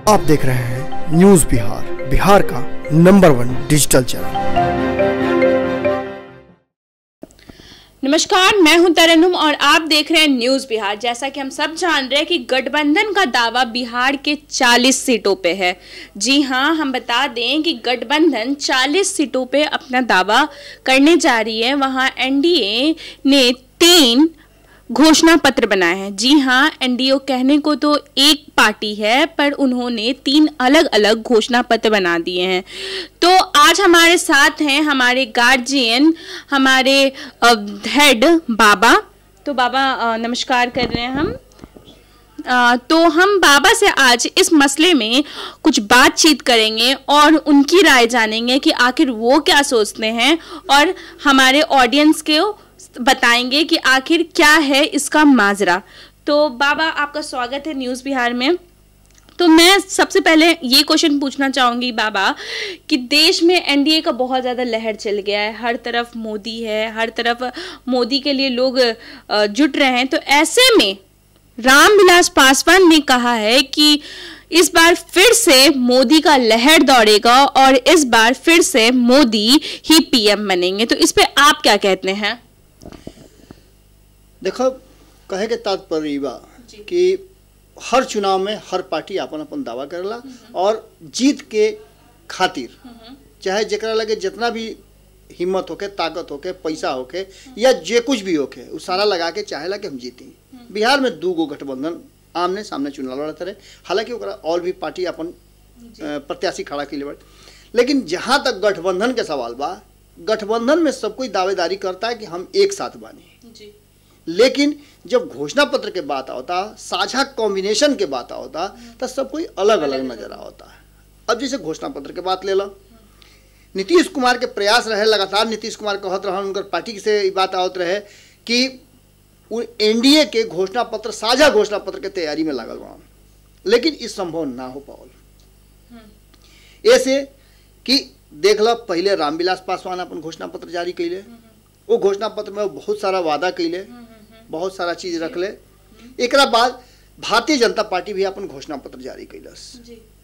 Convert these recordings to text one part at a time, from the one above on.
आप देख रहे हैं न्यूज बिहार, बिहार का नंबर 1 डिजिटल चैनल। नमस्कार, मैं हूं तरन्नुम और आप देख रहे हैं न्यूज बिहार। जैसा कि हम सब जान रहे हैं कि गठबंधन का दावा बिहार के 40 सीटों पे है। जी हां, हम बता दें कि गठबंधन 40 सीटों पे अपना दावा करने जा रही है। वहां एनडीए ने 3 घोषणा पत्र बनाए हैं। जी हाँ, एनडीए कहने को तो एक पार्टी है, पर उन्होंने 3 अलग अलग घोषणा पत्र बना दिए हैं। तो आज हमारे साथ हैं हमारे गार्जियन, हमारे हेड बाबा। तो बाबा नमस्कार कर रहे हैं हम। तो हम बाबा से आज इस मसले में कुछ बातचीत करेंगे और उनकी राय जानेंगे कि आखिर वो क्या सोचते हैं, और हमारे ऑडियंस के बताएंगे कि आखिर क्या है इसका माजरा। तो बाबा, आपका स्वागत है न्यूज़ बिहार में। तो मैं सबसे पहले ये क्वेश्चन पूछना चाहूँगी बाबा कि देश में एनडीए का बहुत ज़्यादा लहर चल गया है, हर तरफ मोदी है, हर तरफ मोदी के लिए लोग जुट रहे हैं। तो ऐसे में रामविलास पासवान ने कहा है कि इस बार फिर से मोदी का लहर दौड़ेगा और इस बार फिर से मोदी ही पीएम बनेंगे। तो इस पे आप क्या कहते हैं? देखो, कहे के तात्पर्य बा कि हर चुनाव में हर पार्टी अपन अपन दावा करेला और जीत के खातिर चाहे जेकरा लगे जितना भी हिम्मत होके, ताकत होके, पैसा होके या जे कुछ भी होके, वो सारा लगा के चाहेला कि हम जीती। बिहार में 2 गो गठबंधन आमने सामने चुनाव लड़ते रहे। हालांकि ओकरा और भी पार्टी अपन प्रत्याशी खड़ा के लिए, लेकिन जहाँ तक गठबंधन के सवाल बा, गठबंधन में सब कोई दावेदारी करता है कि हम एक साथ बानी। लेकिन जब घोषणा पत्र के बात होता, साझा कॉम्बिनेशन के बात होता, तो सब कोई अलग अलग नजर आता है। अब जैसे घोषणा पत्र के बात ले लो, नीतीश कुमार के प्रयास रहे, लगातार नीतीश कुमार कहत रहे, उनकर पार्टी से बात आवत रहे कि एनडीए के घोषणा पत्र, साझा घोषणा पत्र के तैयारी में लागल बा, लेकिन इस संभव ना हो पावल। ऐसे कि देख लो, पहले रामविलास पासवान अपन घोषणा पत्र जारी कैले, वो घोषणा पत्र में बहुत सारा वादा कैले, बहुत सारा चीज रखले। एक बाद भारतीय जनता पार्टी भी अपन घोषणा पत्र जारी कैलस,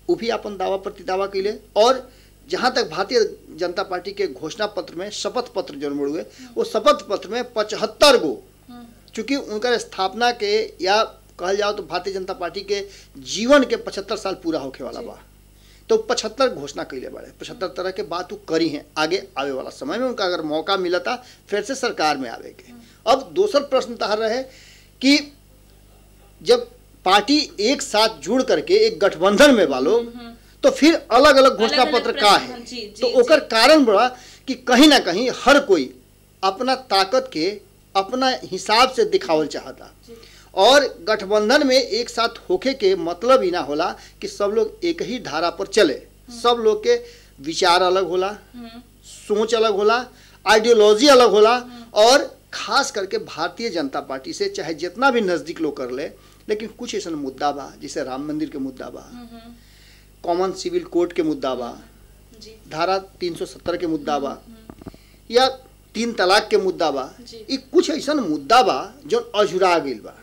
वो भी अपन दावा प्रतिदावा कैले। और जहाँ तक भारतीय जनता पार्टी के घोषणा पत्र में शपथ पत्र जो मुड़े, वो शपथ पत्र में 75 गो, चूंकि उनका स्थापना के या कहल जाओ तो भारतीय जनता पार्टी के जीवन के 75 साल पूरा होके वाला बा, तो 75 घोषणा कैले बारे, 75 तरह के बात वो करी हैं। आगे आवे वाला समय में उनका अगर मौका मिला था फिर से सरकार में आवे के। अब दूसरा प्रश्न तहर रहे कि जब पार्टी एक साथ जुड़ करके एक गठबंधन में वालो, तो फिर अलग अलग घोषणा पत्र का है। तो ओकर कारण बड़ा कि कहीं ना कहीं हर कोई अपना ताकत के अपना हिसाब से दिखावल चाहता, और गठबंधन में एक साथ होके के मतलब ही ना होला कि सब लोग एक ही धारा पर चले। सब लोग के विचार अलग होला, सोच अलग होला, आइडियोलॉजी अलग होला, और खास करके भारतीय जनता पार्टी से चाहे जितना भी नजदीक लोग कर ले, लेकिन कुछ ऐसा मुद्दा बा, जैसे राम मंदिर के मुद्दा बा, कॉमन सिविल कोड के मुद्दा बा, धारा 370 के मुद्दा बा, या 3 तलाक के मुद्दा बा, ये कुछ ऐसा मुद्दा बा जो अझुरा गइल बा।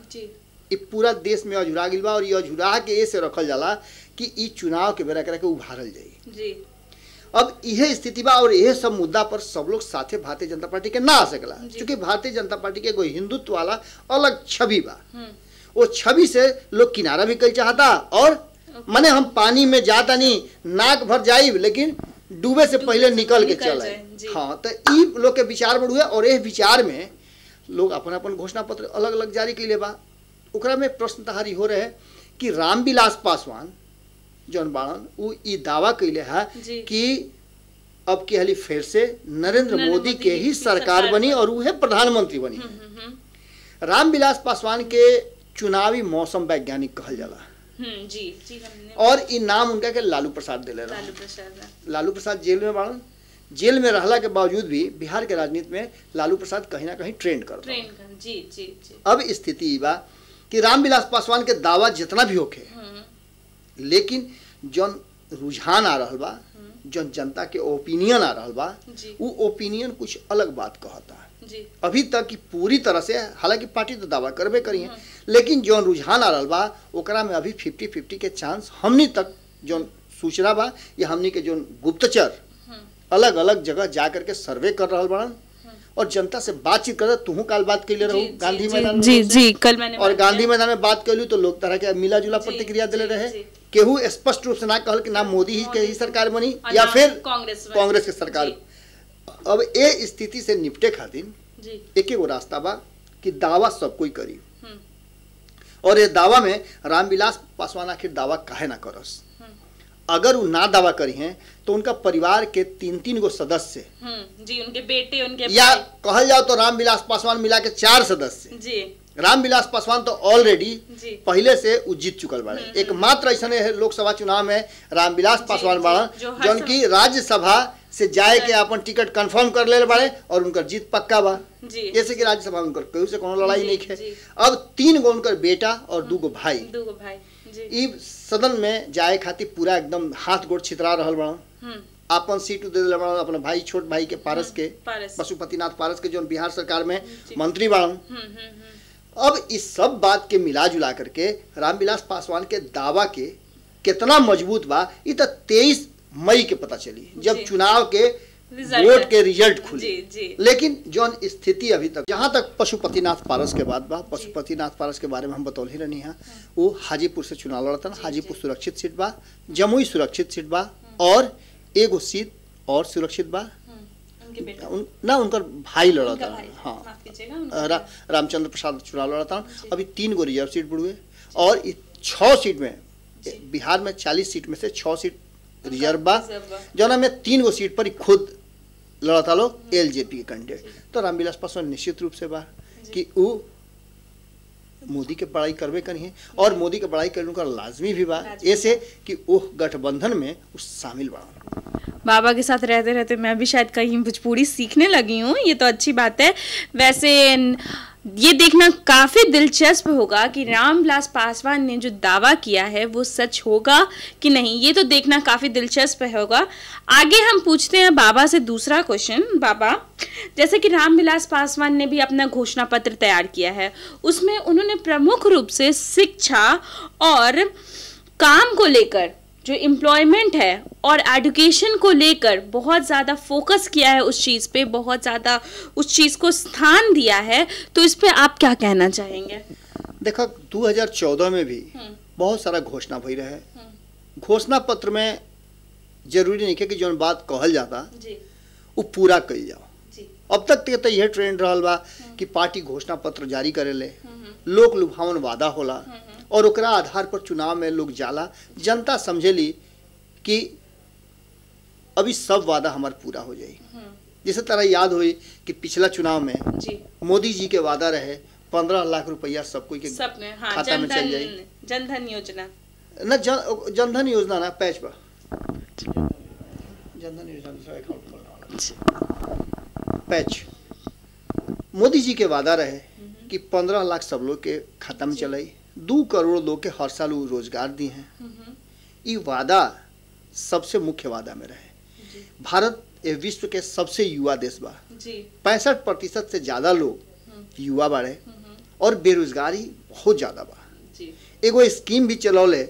ये पूरा देश में अझुरा गइल बा, और ये अझुरा के ऐसे रखल जाला कि ये चुनाव के बेरा के उभारल जाई। अब यह स्थिति बा, और यह सब मुद्दा पर सब लोग साथे भारतीय जनता पार्टी के ना आ सकला, क्योंकि भारतीय जनता पार्टी के कोई हिंदुत्व वाला अलग छवि बा। वो छवि से लोग किनारा भी कल चाहता, और माने हम पानी में जाता नहीं, नाक भर जाई, लेकिन डूबे से पहले निकल के चल आए। हाँ, तो ई लोग के विचार बढ़ हुए, और यह विचार में लोग अपन अपन घोषणा पत्र अलग अलग जारी कैले बा। ओकरा में प्रश्न तहारी हो रहे कि रामविलास पासवान जौन बाड़न वो ई दावा कैले है कि अब की हाली फिर से नरेंद्र मोदी के ही सरकार बनी और वह प्रधानमंत्री बनी। रामविलास पासवान के चुनावी मौसम वैज्ञानिक कहल जाला। और ई नाम उनका के लालू प्रसाद दिले रहा। लालू प्रसाद जेल में बाड़न, जेल में रहला के बावजूद भी बिहार के राजनीति में लालू प्रसाद कहीं ना कहीं ट्रेंड करता है। अब स्थिति बा कि रामविलास पासवान के दावा जितना भी होके, लेकिन जौन रुझान आ रहा बा, जौन जनता के ओपिनियन आ रहा बा, वो ओपिनियन कुछ अलग बात कहता है। अभी तक की पूरी तरह से, हालांकि पार्टी तो दावा करबे करी है, लेकिन जौन रुझान आ रहा बा ओकरा में अभी 50-50 के चांस हमनी तक जो सूचना बा ये हमनी के जो गुप्तचर अलग अलग जगह जा करके सर्वे कर रहा बड़न और जनता से बातचीत कर। तू काल बात कैले रहो गांधी मैदान में, जी कल मैंने और गांधी मैदान में बात कैलू तो लोग तरह के मिला जुला प्रतिक्रिया दिले रहे। केहू स्पष्ट रूप से ना कहल कि ना मोदी ही के ही सरकार बनी या फिर कांग्रेस के सरकार। अब ये स्थिति से निपटे खातिर एक एगो रास्ता बा कि दावा सब कोई करी, और ये दावा में रामविलास पासवान आखिर दावा काहे ना करस। अगर वो ना दावा करी हैं तो उनका परिवार के 3-3 गो सदस्य जी, उनके बेटे, उनके या कहल जाओ तो रामविलास पासवान मिला के 4 सदस्य जी। रामविलास पासवान तो ऑलरेडी पहले से वो जीत चुकल बाड़े। एकमात्र ऐसा लोकसभा चुनाव में रामविलास पासवान बाड़न जौन की राज्यसभा से जाए के अपन टिकट कंफर्म कर ले बाड़े और उनकर जीत पक्का बा। जैसे कि राज्यसभा में उनकर केहू से कोनो लड़ाई नहीं है। अब 3 गो उनकर बेटा और 2 गो भाई ई सदन में जाए खातिर पूरा एकदम हाथ गोड़ छितरा रहल बड़न। आपन सीट दे दिले बड़न अपने भाई, छोट भाई के पारस के, पशुपतिनाथ पारस के जो बिहार सरकार में मंत्री बड़न। अब इस सब बात के मिला जुला करके रामविलास पासवान के दावा के कितना मजबूत बा ये तो 23 मई के पता चली जब चुनाव के वोट के रिजल्ट खुले। लेकिन जो स्थिति अभी तक जहाँ तक पशुपतिनाथ पारस के बाद बा, पशुपतिनाथ पारस के बारे में हम बतौल ही रहनी है। वो हाजीपुर से चुनाव लड़ता, हाजीपुर सुरक्षित सीट बा, जमुई सुरक्षित सीट बा और एगो सीट और सुरक्षित बा ना उनकर भाई लड़ता। हाँ, रामचंद्र प्रसाद चुनाव लड़ता। अभी 3 गो रिजर्व सीट बुढ़ुए और 6 सीट में बिहार में 40 सीट में से 6 सीट रिजर्व बा, जौना में 3 गो सीट पर ही खुद लड़ता लोग एलजेपी के कैंडिडेट। तो रामविलास पासवान निश्चित रूप से बा कि वो मोदी के बड़ाई करबे करी है और मोदी के बड़ाई करने का लाजमी भी बा, ऐसे कि वो गठबंधन में शामिल बा। बाबा के साथ रहते रहते मैं भी शायद कहीं भोजपुरी सीखने लगी हूँ, ये तो अच्छी बात है। वैसे ये देखना काफ़ी दिलचस्प होगा कि रामविलास पासवान ने जो दावा किया है वो सच होगा कि नहीं, ये तो देखना काफ़ी दिलचस्प होगा। आगे हम पूछते हैं बाबा से दूसरा क्वेश्चन। बाबा, जैसे कि रामविलास पासवान ने भी अपना घोषणा पत्र तैयार किया है, उसमें उन्होंने प्रमुख रूप से शिक्षा और काम को लेकर जो एम्प्लॉयमेंट है और एजुकेशन को लेकर बहुत ज़्यादा फोकस किया है, उस चीज़ पे बहुत ज़्यादा उस चीज़ को स्थान दिया है। तो इस पे आप क्या कहना चाहेंगे? देखो 2014 में भी बहुत सारा घोषणा भई रहे। घोषणा पत्र में जरूरी नहीं है कि जो बात कहल जाता वो पूरा कही जाओ। अब तक तो यह ट्रेंड रहल बा कि पार्टी घोषणा पत्र जारी करेले, लोक लुभावन वादा होला और ओकरा आधार पर चुनाव में लोग जाला, जनता समझेली कि अभी सब वादा हमार पूरा हो जाए। जैसे तरह याद हुई कि पिछला चुनाव में मोदी जी के वादा रहे 15 लाख रुपया सब कोई के खाता में चल जाए। जनधन योजना न जनधन योजना ना पैच पर जनधन योजना पैच मोदी जी के वादा रहे कि 15 लाख सब लोग के खाता में चलाई, 2 करोड़ लोग के हर साल रोजगार दी हैं। ये वादा सबसे मुख्य वादा में रहे। भारत विश्व के सबसे युवा देश बा, 65% से ज्यादा लोग युवा बाड़े और बेरोजगारी बहुत ज्यादा बा। एगो स्कीम भी चलौले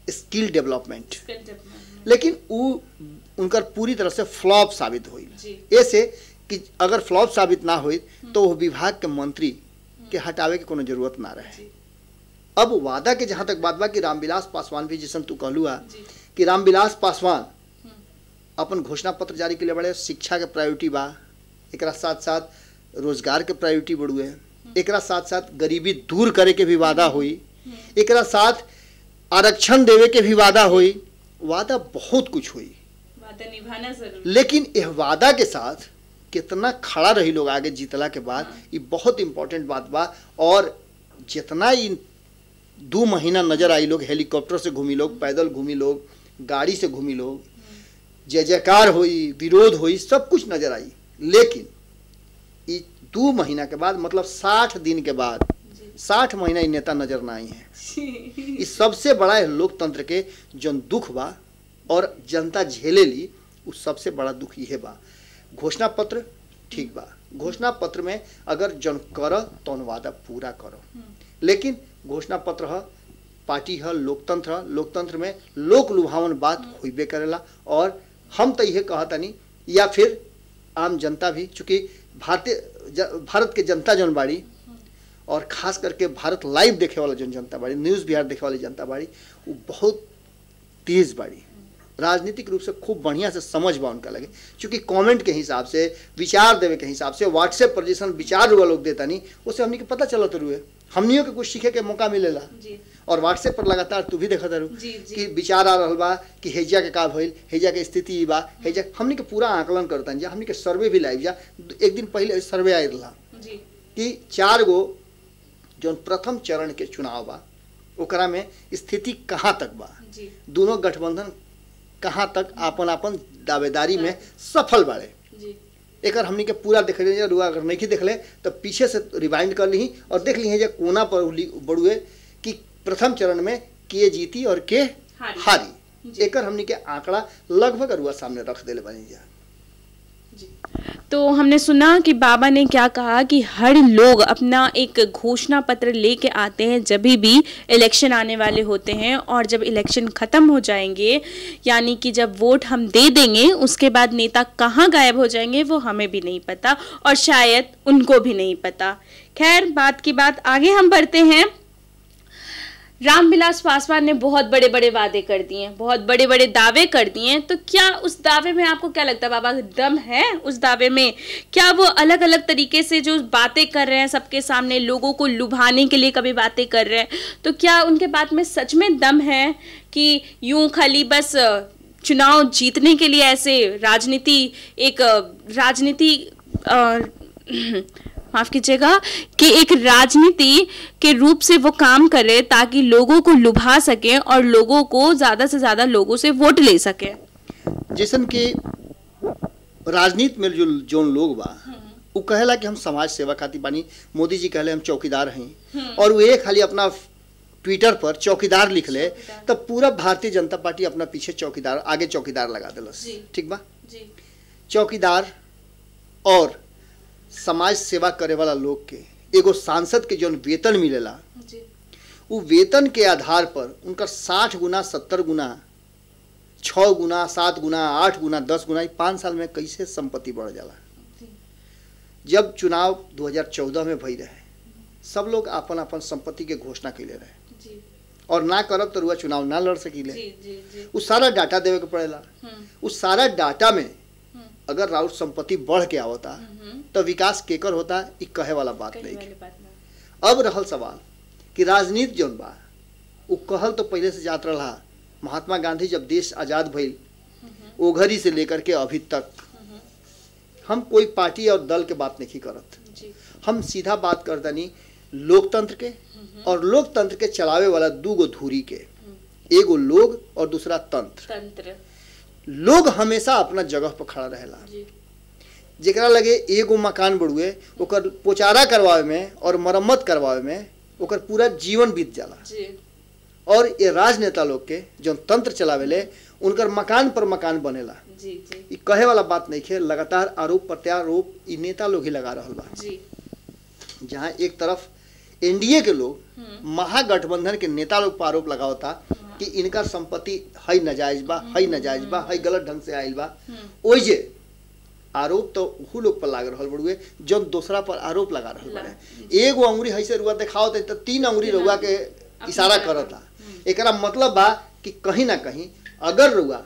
स्किल डेवलपमेंट, लेकिन उनकर पूरी तरह से फ्लॉप साबित हुई। ऐसे कि अगर फ्लॉप साबित ना हुई तो वो विभाग के मंत्री के हटावे के कोनो जरूरत ना रहे। अब वादा के जहां तक बात बा कि रामविलास पासवान भी जैसन तू कहलू कि रामविलास पासवान अपन घोषणा पत्र जारी के लिए बड़े शिक्षा के प्रायोरिटी बा, एक साथ साथ रोजगार के प्रायोरिटी बढ़ुए, एक साथ साथ गरीबी दूर करे के भी वादा हुई, एक साथ आरक्षण देवे के भी वादा हुई। वादा बहुत कुछ हुई, वादा निभाना जरूरी। लेकिन यह वादा के साथ कितना खड़ा रही लोग आगे जीतला के बाद, ये बहुत इंपॉर्टेंट बात बा। और जितना ही 2 महीना नजर आई, लोग हेलीकॉप्टर से घूमी, लोग पैदल घूमी, लोग गाड़ी से घूमी, लोग जय जयकार हुई, विरोध हुई, सब कुछ नजर आई। लेकिन ये 2 महीना के बाद, मतलब 60 दिन के बाद, 60 महीना ये नेता नजर ना आई है। इस सबसे बड़ा लोकतंत्र के जो दुख बा और जनता झेले ली, उस सबसे बड़ा दुख ये बा। घोषणा पत्र ठीक बा, घोषणा पत्र में अगर जन कर तो वादा पूरा करो, लेकिन घोषणा पत्र पार्टी है, लोकतंत्र है, लोकतंत्र में लोक लुभावन बात होइबे करेला। और हम तो यह कहतनी या फिर आम जनता भी, चूँकि भारत के जनता जौन बाड़ी और खास करके भारत लाइव देखे वाला जो जनता बाड़ी, न्यूज़ बिहार देखे वाली जनता बाड़ी, वो बहुत तेज बाड़ी, राजनीतिक रूप से खूब बढ़िया से समझ बा उनका लगे। चूँकि कमेंट के हिसाब से, विचार देवे के हिसाब से, व्हाट्सएप पर जैसा विचार रुआ लोग देता नहीं, उससे हमने के पता चलत रुए, हमनियों के कुछ सीखे के मौका मिलेला। और व्हाट्सएप पर लगातार तू भी देखत रहू कि विचार आ रहा बा कि हैजा के का भइल, हैजा के स्थिति बा, हैजा हमने के पूरा आकलन करता जा, हमने के सर्वे भी लाइव जा। एक दिन पहले सर्वे आयल रहा कि 4 गो जो प्रथम चरण के चुनाव बा ओकरा में स्थिति कहाँ तक बा, दोनों गठबंधन कहाँ तक आपन आपन दावेदारी में सफल बाड़े। एकर हमनी के पूरा देख ले, रुआ अगर नहीं देख ले तो पीछे से रिवाइंड कर ली और देख ली है कोना पर बड़ुए कि प्रथम चरण में के जीती और के हारी। एकर हमनी के आंकड़ा लगभग रुआ सामने रख देले बनी जा। तो हमने सुना कि बाबा ने क्या कहा कि हर लोग अपना एक घोषणा पत्र लेके आते हैं जब भी इलेक्शन आने वाले होते हैं, और जब इलेक्शन खत्म हो जाएंगे, यानी कि जब वोट हम दे देंगे, उसके बाद नेता कहाँ गायब हो जाएंगे वो हमें भी नहीं पता और शायद उनको भी नहीं पता। खैर, बात की बात आगे हम बढ़ते हैं। रामविलास पासवान ने बहुत बड़े बड़े वादे कर दिए, बहुत बड़े बड़े दावे कर दिए, तो क्या उस दावे में आपको क्या लगता है बाबा, दम है उस दावे में? क्या वो अलग अलग तरीके से जो बातें कर रहे हैं सबके सामने, लोगों को लुभाने के लिए कभी बातें कर रहे हैं, तो क्या उनके बात में सच में दम है कि यूं खाली बस चुनाव जीतने के लिए ऐसे माफ कीजिएगा कि एक राजनीति के रूप से वो काम करे ताकि लोगों को लुभा सके और लोगों को ज्यादा से ज्यादा लोगों से वोट ले सके? जैसन कि राजनीति में जो लोग बा वो कहेला कि हम समाज सेवा खातिर बानी, मोदी जी कहले हम चौकीदार हैं, और वो एक खाली अपना ट्विटर पर चौकीदार लिख ले तो पूरा भारतीय जनता पार्टी अपना पीछे चौकीदार, आगे चौकीदार लगा दिलस। ठीक बा, चौकीदार और समाज सेवा करे वाला लोग के एगो सांसद के जो वेतन मिलेला वो वेतन के आधार पर उनका 60 गुना, 70 गुना, 6 गुना, 7 गुना, 8 गुना, 10 गुना 5 साल में कैसे संपत्ति बढ़ जाला। जब चुनाव 2014 में भई रहे, सब लोग अपन अपन संपत्ति के घोषणा कैले रहे और ना करब तो रुआ चुनाव ना लड़ सकीले। उस सारा डाटा देवे के पड़ेला। उस सारा डाटा में अगर राउत संपत्ति बढ़ के आवता तो विकास केकर होता, ये कहे वाला बात नहीं है। अब रहल सवाल कि राजनीति जौन बा वो कहल तो पहले से जात रहा। महात्मा गांधी जब देश आजाद भइल ओघरी से लेकर के अभी तक हम कोई पार्टी और दल के बात नहीं करत, हम सीधा बात करतनी लोकतंत्र के, और लोकतंत्र के चलावे वाला 2 गो धुरी के, एगो लोग और दूसरा तंत्र। लोग हमेशा अपना जगह पर खड़ा रहेला। जेकरा लगे एगो मकान बड़ुए ओकर पोचारा करवावे में और मरम्मत करवावे में ओकर पूरा जीवन बीत जाला। और ये राजनेता लोग के जो तंत्र चलावेले उनकर मकान पर मकान बनेला। ये कहे वाला बात नहीं है, लगातार आरोप प्रत्यारोप ये नेता लोग ही लगा रहा बा। जहाँ एक तरफ एनडीए के लोग, महागठबंधन के नेता लोग पर आरोप लगावता कि इनका संपत्ति है नजायज बा, है नजायज बा, है गलत ढंग से आयल बा, ओइजे आरोप तो वही लोग पर लाग रहा बड़ुए जो दूसरा पर आरोप लगा रहा बड़े। एगो अंगुरी ऐसे रुआ दिखाओ तो 3 अंगुरी रुआ के इशारा करता। एकरा मतलब बा कि कहीं ना कहीं अगर रुआ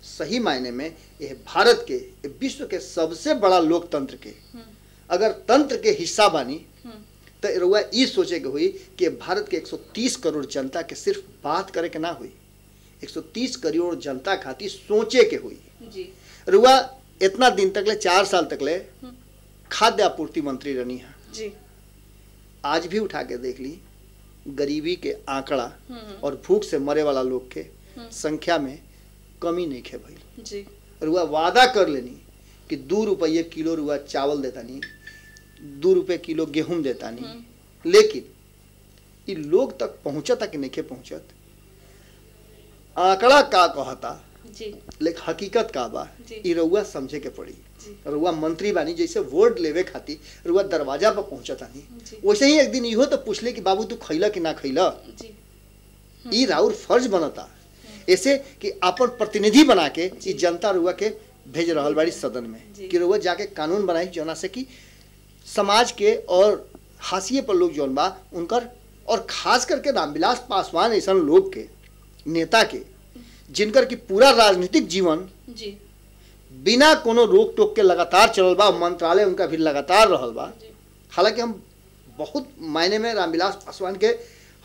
सही मायने में ये भारत के, विश्व के सबसे बड़ा लोकतंत्र के अगर तंत्र के हिस्सा बानी तो रुआ ये सोचे के हुई कि भारत के 130 करोड़ जनता के सिर्फ बात करे के ना हुई, 130 करोड़ जनता खातिर सोचे के हुई। रुआ इतना दिन तक ले 4 साल तक ले खाद्य आपूर्ति मंत्री रही है। आज भी उठा के देख ली, गरीबी के आंकड़ा और भूख से मरे वाला लोग के संख्या में कमी नहीं खे भइल। रुआ वादा कर लेनी कि 2 रुपये किलो रुआ चावल देता नहीं, 2 रुपये किलो गेहूं देता नहीं, लेकिन ये लोग तक पहुंचता कि नहीं पहुंचत, आंकड़ा का कहता लेकिन हकीकत का बा ये रउआ समझे के पड़ी। रउआ मंत्री बानी, जैसे वोट लेवे खातिर रउआ दरवाजा पर पहुंचता नहीं, वैसे ही एक दिन इहो तो पूछले कि बाबू तू खैला कि ना खैला, ई राउर फर्ज बनता ऐसे कि अपन प्रतिनिधि बना के ई जनता रुआ के भेज रहल बाड़ी सदन में कि रुआ जाके कानून बनाई जोना से कि समाज के और हाशिए पर लोग जौन बा उनकर, और खास करके रामविलास पासवान ऐसा लोग के नेता के जिनकर की पूरा राजनीतिक जीवन जी बिना कोनो रोक टोक के लगातार चलल बा, मंत्रालय उनका भी लगातार रहल बा। हालांकि हम बहुत मायने में रामविलास पासवान के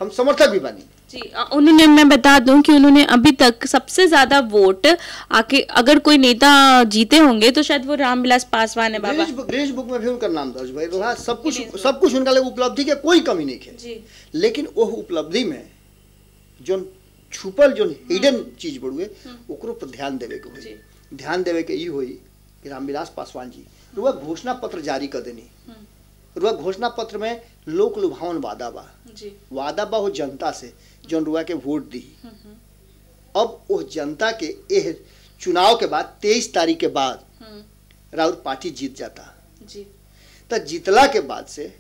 हम समर्थक भी बनी जी। उन्होंने, मैं बता दूं कि उन्होंने अभी तक सबसे ज्यादा वोट आके अगर कोई नेता जीते होंगे तो शायद वो रामविलास पासवान है बाबा। गिनीज बुक में भी उनका नाम दर्ज भाई रहा, सब कुछ उनका लगे उपलब्धि के कोई कमी नहीं है। लेकिन वो उपलब्धि में जो छुपल जो हिडन चीज बड़ुए ओकरो पर ध्यान देवे के होई। ध्यान देवे के ई होई कि रामविलास पासवान जी रुआ घोषणा पत्र जारी कर देनी। रुआ घोषणा पत्र में लोक लुभावन वादा बा वादा बा हो जनता से जो रुआ के वोट दी। अब वो जनता के एह चुनाव के बाद 23 तारीख के बाद राउर पार्टी जीत जाता तो जीतला के बाद से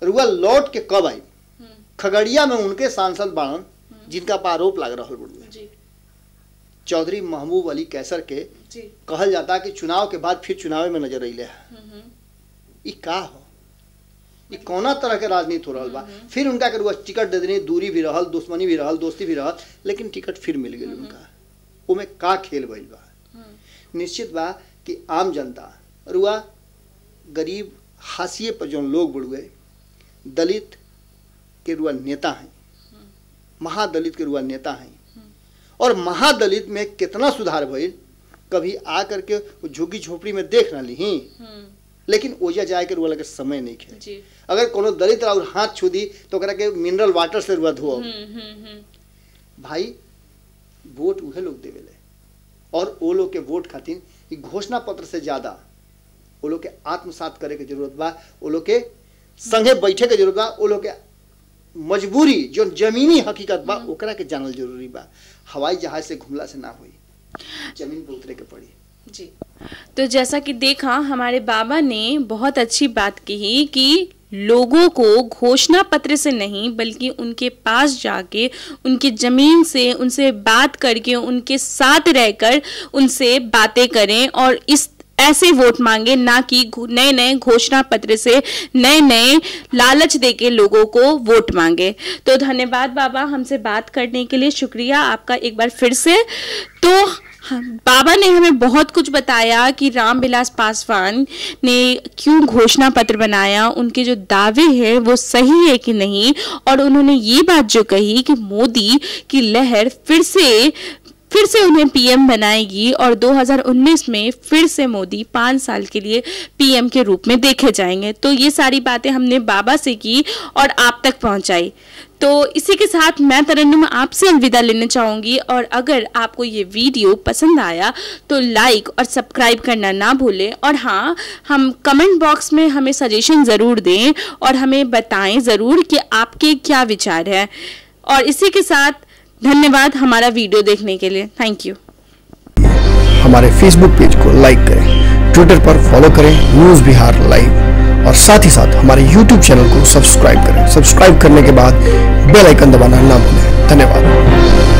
रुआ लौट के कब आई? खगड़िया में उनके सांसद बाणन जिनका पर आरोप लग रहा है चौधरी महबूब अली कैसर के कहल जाता कि चुनाव के बाद फिर चुनाव में नजर अइले है। ई का हो? ई कौना तरह के राजनीति हो रहा बा? फिर उनका के रुआ टिकट दे देनी, दूरी भी रहल, दुश्मनी भी रहल, दोस्ती भी रहल, लेकिन टिकट फिर मिल गई उनका। ओमे का खेल भइल बा? निश्चित बा कि आम जनता रुआ गरीब हाशिए पर जो लोग बुढ़ुए दलित के रुआ नेता हैं, महादलित के रुआ नेता हैं, और महादलित में कितना सुधार भइल कभी आ करके झुग्गी झोपड़ी में देख ना ली। लेकिन ओजा जाए के रुआ लगे समय नहीं है। अगर कोनो दलित और हाथ छू दी तो करा के मिनरल वाटर से रुआ धो भाई। वोट उहे लोग देवेले और वो लोग के वोट खातिर घोषणा पत्र से ज्यादा वो लोग के आत्मसात करे के जरूरत बा, वो लोग के संगे बैठे के जरूरत बा, वो लोग के मजबूरी जो जमीनी हकीकत बा ओकरा के जानल जरूरी बा। हवाई जहाज से घुमला से ना हुई, जमीन पर उतरे के पड़ी जी। तो जैसा कि देखा हमारे बाबा ने बहुत अच्छी बात कही कि लोगों को घोषणा पत्र से नहीं बल्कि उनके पास जाके उनकी जमीन से उनसे बात करके उनके साथ रहकर उनसे बातें करें और इस ऐसे वोट मांगे, ना कि नए नए घोषणा पत्र से नए नए लालच देके लोगों को वोट मांगे। तो धन्यवाद बाबा हमसे बात करने के लिए, शुक्रिया आपका एक बार फिर से। तो बाबा ने हमें बहुत कुछ बताया कि रामविलास पासवान ने क्यों घोषणा पत्र बनाया, उनके जो दावे हैं वो सही है कि नहीं, और उन्होंने ये बात जो कही कि मोदी की लहर फिर से उन्हें पीएम बनाएगी और 2019 में फिर से मोदी 5 साल के लिए पीएम के रूप में देखे जाएंगे। तो ये सारी बातें हमने बाबा से की और आप तक पहुंचाई। तो इसी के साथ मैं तरन्नुम आपसे अलविदा लेना चाहूंगी, और अगर आपको ये वीडियो पसंद आया तो लाइक और सब्सक्राइब करना ना भूलें, और हाँ, हम कमेंट बॉक्स में हमें सजेशन ज़रूर दें और हमें बताएं ज़रूर कि आपके क्या विचार है। और इसी के साथ धन्यवाद हमारा वीडियो देखने के लिए। Thank you. हमारे फेसबुक पेज को लाइक करें, ट्विटर पर फॉलो करें न्यूज़ बिहार लाइव, और साथ ही साथ हमारे यूट्यूब चैनल को सब्सक्राइब करें। सब्सक्राइब करने के बाद बेल आइकन दबाना ना भूलें। धन्यवाद।